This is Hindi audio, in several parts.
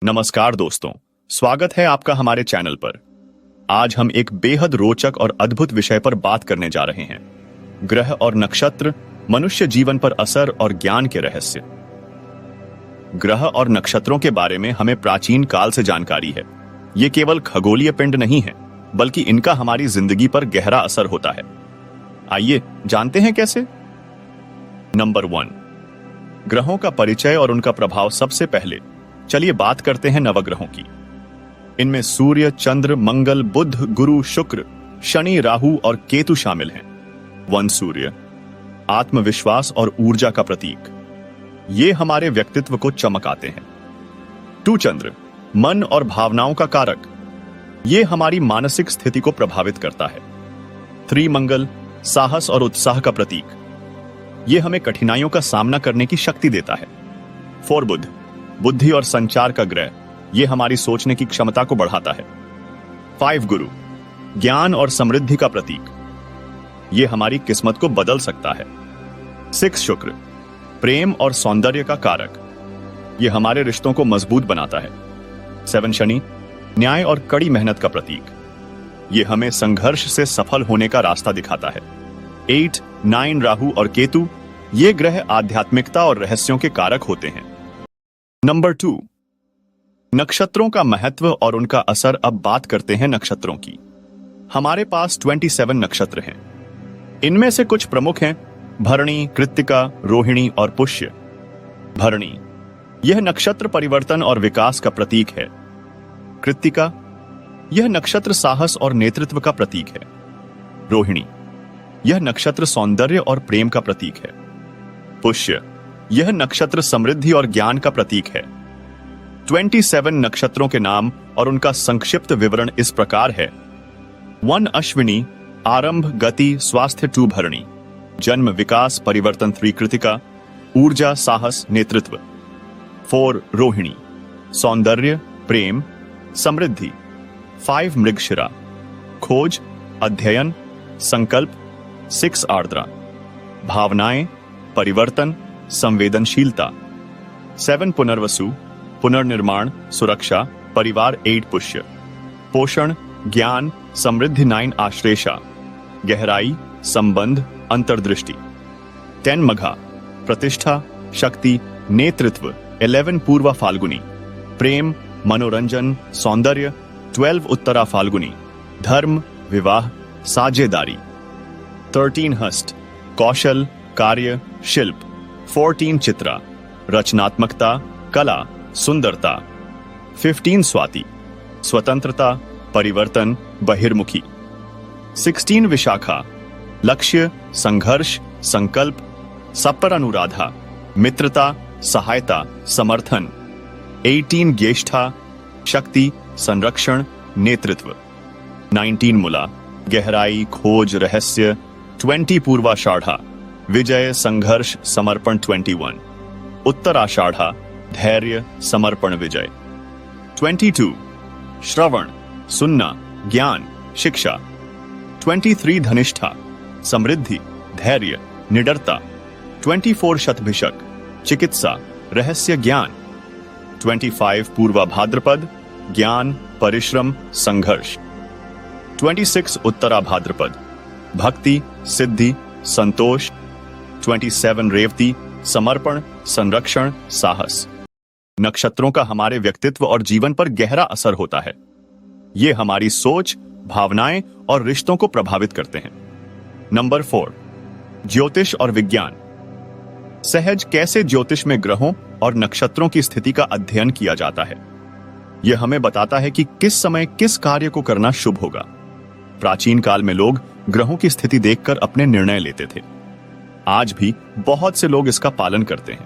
नमस्कार दोस्तों, स्वागत है आपका हमारे चैनल पर। आज हम एक बेहद रोचक और अद्भुत विषय पर बात करने जा रहे हैं। ग्रह और नक्षत्र, मनुष्य जीवन पर असर और ज्ञान के रहस्य। ग्रह और नक्षत्रों के बारे में हमें प्राचीन काल से जानकारी है। ये केवल खगोलीय पिंड नहीं है, बल्कि इनका हमारी जिंदगी पर गहरा असर होता है। आइए जानते हैं कैसे। नंबर 1, ग्रहों का परिचय और उनका प्रभाव। सबसे पहले चलिए बात करते हैं नवग्रहों की। इनमें सूर्य, चंद्र, मंगल, बुध, गुरु, शुक्र, शनि, राहु और केतु शामिल हैं। 1 सूर्य, आत्मविश्वास और ऊर्जा का प्रतीक। ये हमारे व्यक्तित्व को चमकाते हैं। 2 चंद्र, मन और भावनाओं का कारक। ये हमारी मानसिक स्थिति को प्रभावित करता है। 3 मंगल, साहस और उत्साह का प्रतीक। ये हमें कठिनाइयों का सामना करने की शक्ति देता है। 4 बुध, बुद्धि और संचार का ग्रह। यह हमारी सोचने की क्षमता को बढ़ाता है। 5 गुरु, ज्ञान और समृद्धि का प्रतीक। यह हमारी किस्मत को बदल सकता है। 6 शुक्र, प्रेम और सौंदर्य का कारक। यह हमारे रिश्तों को मजबूत बनाता है। 7 शनि, न्याय और कड़ी मेहनत का प्रतीक। यह हमें संघर्ष से सफल होने का रास्ता दिखाता है। 8 9 राहु और केतु, ये ग्रह आध्यात्मिकता और रहस्यों के कारक होते हैं। नंबर 2, नक्षत्रों का महत्व और उनका असर। अब बात करते हैं नक्षत्रों की। हमारे पास 27 नक्षत्र हैं। इनमें से कुछ प्रमुख हैं: भरणी, कृत्तिका, रोहिणी और पुष्य। भरणी, यह नक्षत्र परिवर्तन और विकास का प्रतीक है। कृत्तिका, यह नक्षत्र साहस और नेतृत्व का प्रतीक है। रोहिणी, यह नक्षत्र सौंदर्य और प्रेम का प्रतीक है। पुष्य, यह नक्षत्र समृद्धि और ज्ञान का प्रतीक है। 27 नक्षत्रों के नाम और उनका संक्षिप्त विवरण इस प्रकार है। 1 अश्विनी, आरंभ, गति, स्वास्थ्य। 2 भरणी, जन्म, विकास, परिवर्तन। 3 कृत्तिका, ऊर्जा, साहस, नेतृत्व। 4 रोहिणी, सौंदर्य, प्रेम, समृद्धि। 5 मृगशिरा, खोज, अध्ययन, संकल्प। 6 आर्द्रा, भावनाएं, परिवर्तन, संवेदनशीलता। 7 पुनर्वसु, पुनर्निर्माण, सुरक्षा, परिवार। 8 पुष्य, पोषण, ज्ञान, समृद्धि। 9 आश्लेषा, गहराई, संबंध, अंतर्दृष्टि। 10 मघा, प्रतिष्ठा, शक्ति, नेतृत्व। 11 पूर्वा फाल्गुनी, प्रेम, मनोरंजन, सौंदर्य। 12 उत्तरा फाल्गुनी, धर्म, विवाह, साझेदारी। 13 हस्त, कौशल, कार्य, शिल्प। 14 चित्रा, रचनात्मकता, कला, सुंदरता। 15 स्वाति, स्वतंत्रता, परिवर्तन, बहिर्मुखी। 16 विशाखा, लक्ष्य, संघर्ष, संकल्प। 17 अनुराधा, मित्रता, सहायता, समर्थन। 18 ज्येष्ठा, शक्ति, संरक्षण, नेतृत्व। 19 मूला, गहराई, खोज, रहस्य। 20 पूर्वाषाढ़ा, विजय, संघर्ष, समर्पण। 21 उत्तराषाढ़ा, धैर्य, समर्पण, विजय। 22 श्रवण, सुनना, ज्ञान, शिक्षा। 23 धनिष्ठा, समृद्धि, धैर्य, निडरता। 24 शतभिषक, चिकित्सा, रहस्य, ज्ञान। 25 पूर्वा भाद्रपद, ज्ञान, परिश्रम, संघर्ष। 26 उत्तरा भाद्रपद, भक्ति, सिद्धि, संतोष। 27 रेवती, समर्पण, संरक्षण, साहस। नक्षत्रों का हमारे व्यक्तित्व और जीवन पर गहरा असर होता है। ये हमारी सोच, भावनाएं और रिश्तों को प्रभावित करते हैं। नंबर 4, ज्योतिष और विज्ञान। सहज कैसे ज्योतिष में ग्रहों और नक्षत्रों की स्थिति का अध्ययन किया जाता है। यह हमें बताता है कि किस समय किस कार्य को करना शुभ होगा। प्राचीन काल में लोग ग्रहों की स्थिति देखकर अपने निर्णय लेते थे। आज भी बहुत से लोग इसका पालन करते हैं।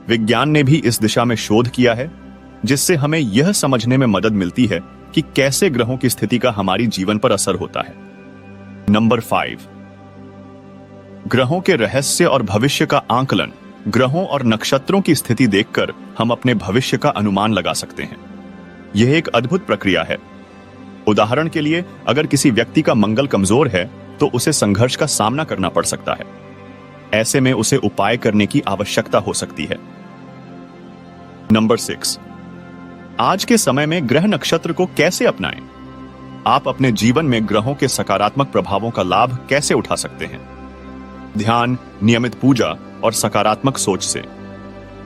विज्ञान ने भी इस दिशा में शोध किया है, जिससे हमें यह समझने में मदद मिलती है कि कैसे ग्रहों की स्थिति का हमारी जीवन पर असर होता है। नंबर 5, ग्रहों के रहस्य और भविष्य का आंकलन। ग्रहों और नक्षत्रों की स्थिति देखकर हम अपने भविष्य का अनुमान लगा सकते हैं। यह एक अद्भुत प्रक्रिया है। उदाहरण के लिए, अगर किसी व्यक्ति का मंगल कमजोर है तो उसे संघर्ष का सामना करना पड़ सकता है। ऐसे में उसे उपाय करने की आवश्यकता हो सकती है। नंबर 6, आज के समय में ग्रह नक्षत्र को कैसे अपनाएं? आप अपने जीवन में ग्रहों के सकारात्मक प्रभावों का लाभ कैसे उठा सकते हैं? ध्यान, नियमित पूजा और सकारात्मक सोच से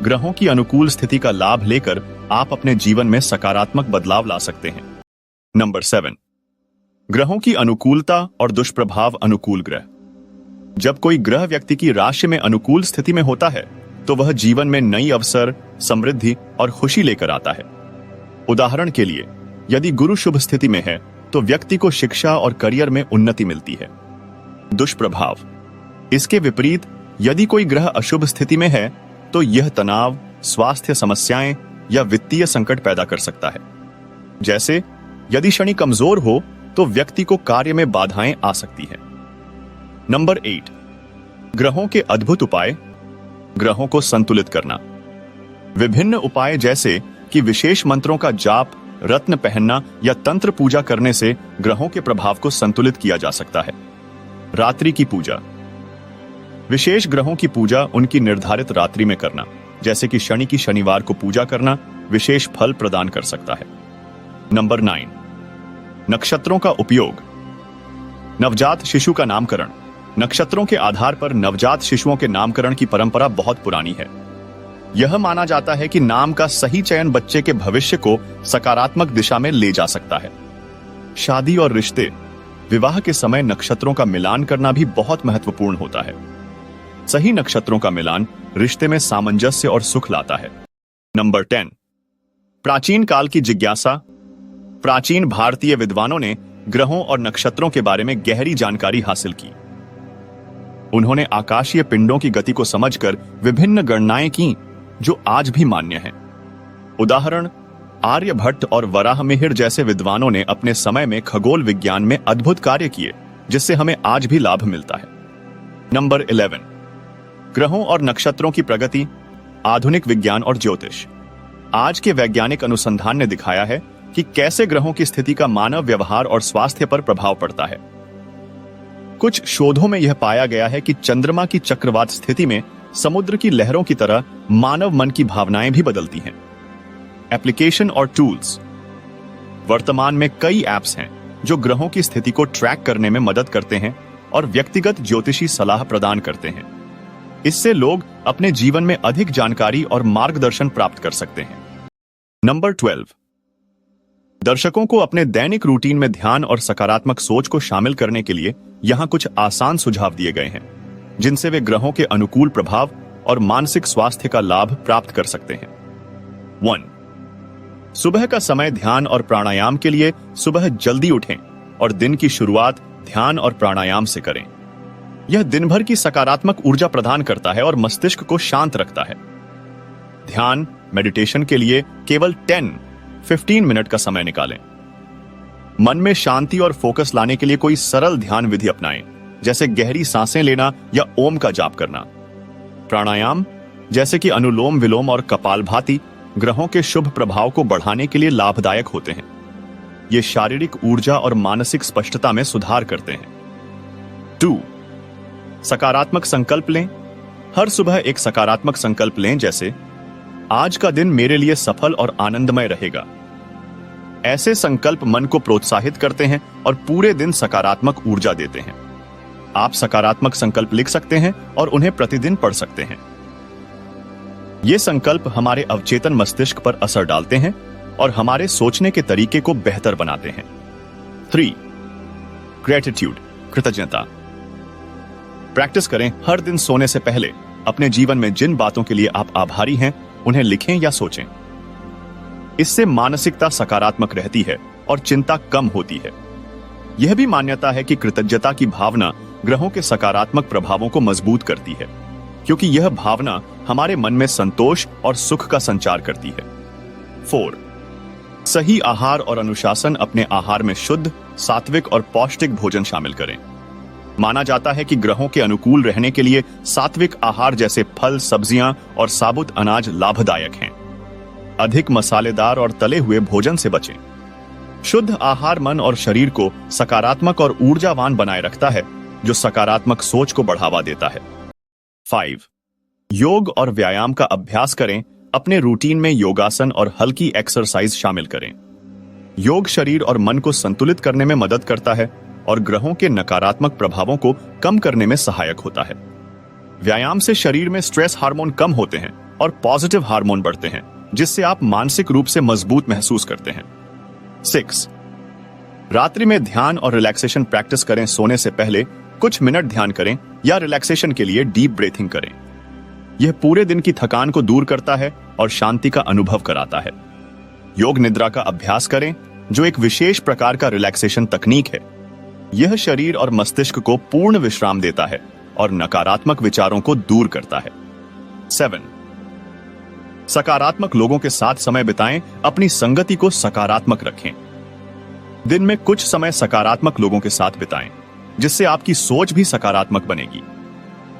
ग्रहों की अनुकूल स्थिति का लाभ लेकर आप अपने जीवन में सकारात्मक बदलाव ला सकते हैं। नंबर 7, ग्रहों की अनुकूलता और दुष्प्रभाव। अनुकूल ग्रह। जब कोई ग्रह व्यक्ति की राशि में अनुकूल स्थिति में होता है तो वह जीवन में नई अवसर, समृद्धि और खुशी लेकर आता है। उदाहरण के लिए, यदि गुरु शुभ स्थिति में है तो व्यक्ति को शिक्षा और करियर में उन्नति मिलती है। दुष्प्रभाव। इसके विपरीत, यदि कोई ग्रह अशुभ स्थिति में है तो यह तनाव, स्वास्थ्य समस्याएं या वित्तीय संकट पैदा कर सकता है। जैसे यदि शनि कमजोर हो तो व्यक्ति को कार्य में बाधाएं आ सकती हैं। नंबर 8, ग्रहों के अद्भुत उपाय। ग्रहों को संतुलित करना। विभिन्न उपाय जैसे कि विशेष मंत्रों का जाप, रत्न पहनना या तंत्र पूजा करने से ग्रहों के प्रभाव को संतुलित किया जा सकता है। रात्रि की पूजा। विशेष ग्रहों की पूजा उनकी निर्धारित रात्रि में करना, जैसे कि शनि की शनिवार को पूजा करना, विशेष फल प्रदान कर सकता है। नंबर 9, नक्षत्रों का उपयोग। नवजात शिशु का नामकरण। नक्षत्रों के आधार पर नवजात शिशुओं के नामकरण की परंपरा बहुत पुरानी है। यह माना जाता है कि नाम का सही चयन बच्चे के भविष्य को सकारात्मक दिशा में ले जा सकता है। शादी और रिश्ते। विवाह के समय नक्षत्रों का मिलान करना भी बहुत महत्वपूर्ण होता है। सही नक्षत्रों का मिलान रिश्ते में सामंजस्य और सुख लाता है। नंबर 10, प्राचीन काल की जिज्ञासा। प्राचीन भारतीय विद्वानों ने ग्रहों और नक्षत्रों के बारे में गहरी जानकारी हासिल की। उन्होंने आकाशीय पिंडों की गति को समझकर विभिन्न गणनाएं की जो आज भी मान्य हैं। उदाहरण, आर्यभट्ट और वराहमिहिर जैसे विद्वानों ने अपने समय में खगोल विज्ञान में अद्भुत कार्य किए, जिससे हमें आज भी लाभ मिलता है। नंबर 11, ग्रहों और नक्षत्रों की प्रगति, आधुनिक विज्ञान और ज्योतिष। आज के वैज्ञानिक अनुसंधान ने दिखाया है कि कैसे ग्रहों की स्थिति का मानव व्यवहार और स्वास्थ्य पर प्रभाव पड़ता है। कुछ शोधों में यह पाया गया है कि चंद्रमा की चक्रवात स्थिति में समुद्र की लहरों की तरह मानव मन की भावनाएं भी बदलती हैं। एप्लीकेशन और टूल्स। वर्तमान में कई ऐप्स हैं जो ग्रहों की स्थिति को ट्रैक करने में मदद करते हैं और व्यक्तिगत ज्योतिषी सलाह प्रदान करते हैं। इससे लोग अपने जीवन में अधिक जानकारी और मार्गदर्शन प्राप्त कर सकते हैं। नंबर 12, दर्शकों को अपने दैनिक रूटीन में ध्यान और सकारात्मक सोच को शामिल करने के लिए यहां कुछ आसान सुझाव दिए गए हैं, जिनसे वे ग्रहों के अनुकूल प्रभाव और मानसिक स्वास्थ्य का लाभ प्राप्त कर सकते हैं। 1, सुबह का समय ध्यान और प्राणायाम के लिए सुबह जल्दी उठें और दिन की शुरुआत ध्यान और प्राणायाम से करें। यह दिन भर की सकारात्मक ऊर्जा प्रदान करता है और मस्तिष्क को शांत रखता है। ध्यान, मेडिटेशन के लिए केवल 10-15 मिनट का समय निकालें। मन में शांति और फोकस लाने के लिए कोई सरल ध्यान विधि अपनाएं, जैसे गहरी सांसें लेना या ओम का जाप करना। प्राणायाम, जैसे कि अनुलोम विलोम और कपालभाति, ग्रहों के शुभ प्रभाव को बढ़ाने के लिए लाभदायक होते हैं। ये शारीरिक ऊर्जा और मानसिक स्पष्टता में सुधार करते हैं। 2, सकारात्मक संकल्प लें। हर सुबह एक सकारात्मक संकल्प लें, जैसे आज का दिन मेरे लिए सफल और आनंदमय रहेगा। ऐसे संकल्प मन को प्रोत्साहित करते हैं और पूरे दिन सकारात्मक ऊर्जा देते हैं। आप सकारात्मक संकल्प लिख सकते हैं और उन्हें प्रतिदिन पढ़ सकते हैं। ये संकल्प हमारे अवचेतन मस्तिष्क पर असर डालते हैं और हमारे सोचने के तरीके को बेहतर बनाते हैं। 3, ग्रेटिट्यूड, कृतज्ञता। प्रैक्टिस करें। हर दिन सोने से पहले अपने जीवन में जिन बातों के लिए आप आभारी हैं उन्हें लिखें या सोचें। इससे मानसिकता सकारात्मक रहती है और चिंता कम होती है। यह भी मान्यता है कि कृतज्ञता की भावना ग्रहों के सकारात्मक प्रभावों को मजबूत करती है, क्योंकि यह भावना हमारे मन में संतोष और सुख का संचार करती है। 4, सही आहार और अनुशासन। अपने आहार में शुद्ध, सात्विक और पौष्टिक भोजन शामिल करें। माना जाता है कि ग्रहों के अनुकूल रहने के लिए सात्विक आहार जैसे फल, सब्जियां और साबुत अनाज लाभदायक हैं। अधिक मसालेदार और तले हुए भोजन से बचें। शुद्ध आहार मन और शरीर को सकारात्मक और ऊर्जावान बनाए रखता है, जो सकारात्मक सोच को बढ़ावा देता है। 5, योग और व्यायाम का अभ्यास करें। अपने रूटीन में योगासन और हल्की एक्सरसाइज शामिल करें। योग शरीर और मन को संतुलित करने में मदद करता है और ग्रहों के नकारात्मक प्रभावों को कम करने में सहायक होता है। व्यायाम से शरीर में स्ट्रेस हार्मोन कम होते हैं और पॉजिटिव हार्मोन बढ़ते हैं, जिससे आप मानसिक रूप से मजबूत महसूस करते हैं। 6. रात्रि में ध्यान और रिलैक्सेशन प्रैक्टिस करें। सोने से पहले कुछ मिनट ध्यान करें या रिलैक्सेशन के लिए डीप ब्रीथिंग करें। यह पूरे दिन की थकान को दूर करता है और शांति का अनुभव कराता है। योग निद्रा का अभ्यास करें, जो एक विशेष प्रकार का रिलैक्सेशन तकनीक है। यह शरीर और मस्तिष्क को पूर्ण विश्राम देता है और नकारात्मक विचारों को दूर करता है। 7. सकारात्मक लोगों के साथ समय बिताएं। अपनी संगति को सकारात्मक रखें। दिन में कुछ समय सकारात्मक लोगों के साथ बिताएं, जिससे आपकी सोच भी सकारात्मक बनेगी।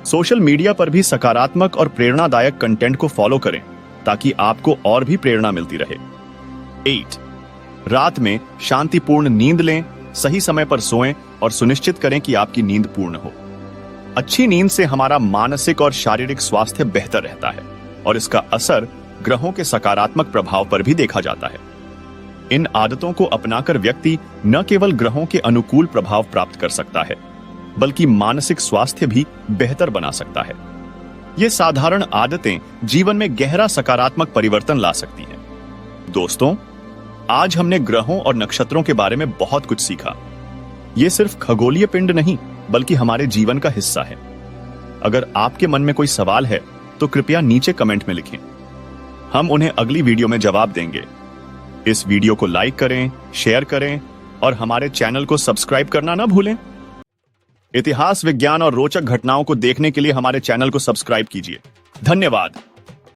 सोशल मीडिया पर भी सकारात्मक और प्रेरणादायक कंटेंट को फॉलो करें, ताकि आपको और भी प्रेरणा मिलती रहे। 8. रात में शांतिपूर्ण नींद लें। सही समय पर सोएं और सुनिश्चित करें कि आपकी नींद पूर्ण हो। अच्छी नींद से हमारा मानसिक और शारीरिक स्वास्थ्य बेहतर रहता है और इसका असर ग्रहों के सकारात्मक प्रभाव पर भी देखा जाता है। इन आदतों को अपनाकर व्यक्ति न केवल ग्रहों के अनुकूल प्रभाव प्राप्त कर सकता है, बल्कि मानसिक स्वास्थ्य भी बेहतर बना सकता है। ये साधारण आदतें जीवन में गहरा सकारात्मक परिवर्तन ला सकती हैं। दोस्तों, आज हमने ग्रहों और नक्षत्रों के बारे में बहुत कुछ सीखा। ये सिर्फ खगोलीय पिंड नहीं, बल्कि हमारे जीवन का हिस्सा है। अगर आपके मन में कोई सवाल है तो कृपया नीचे कमेंट में लिखें। हम उन्हें अगली वीडियो में जवाब देंगे। इस वीडियो को लाइक करें, शेयर करें और हमारे चैनल को सब्सक्राइब करना ना भूलें। इतिहास, विज्ञान और रोचक घटनाओं को देखने के लिए हमारे चैनल को सब्सक्राइब कीजिए। धन्यवाद।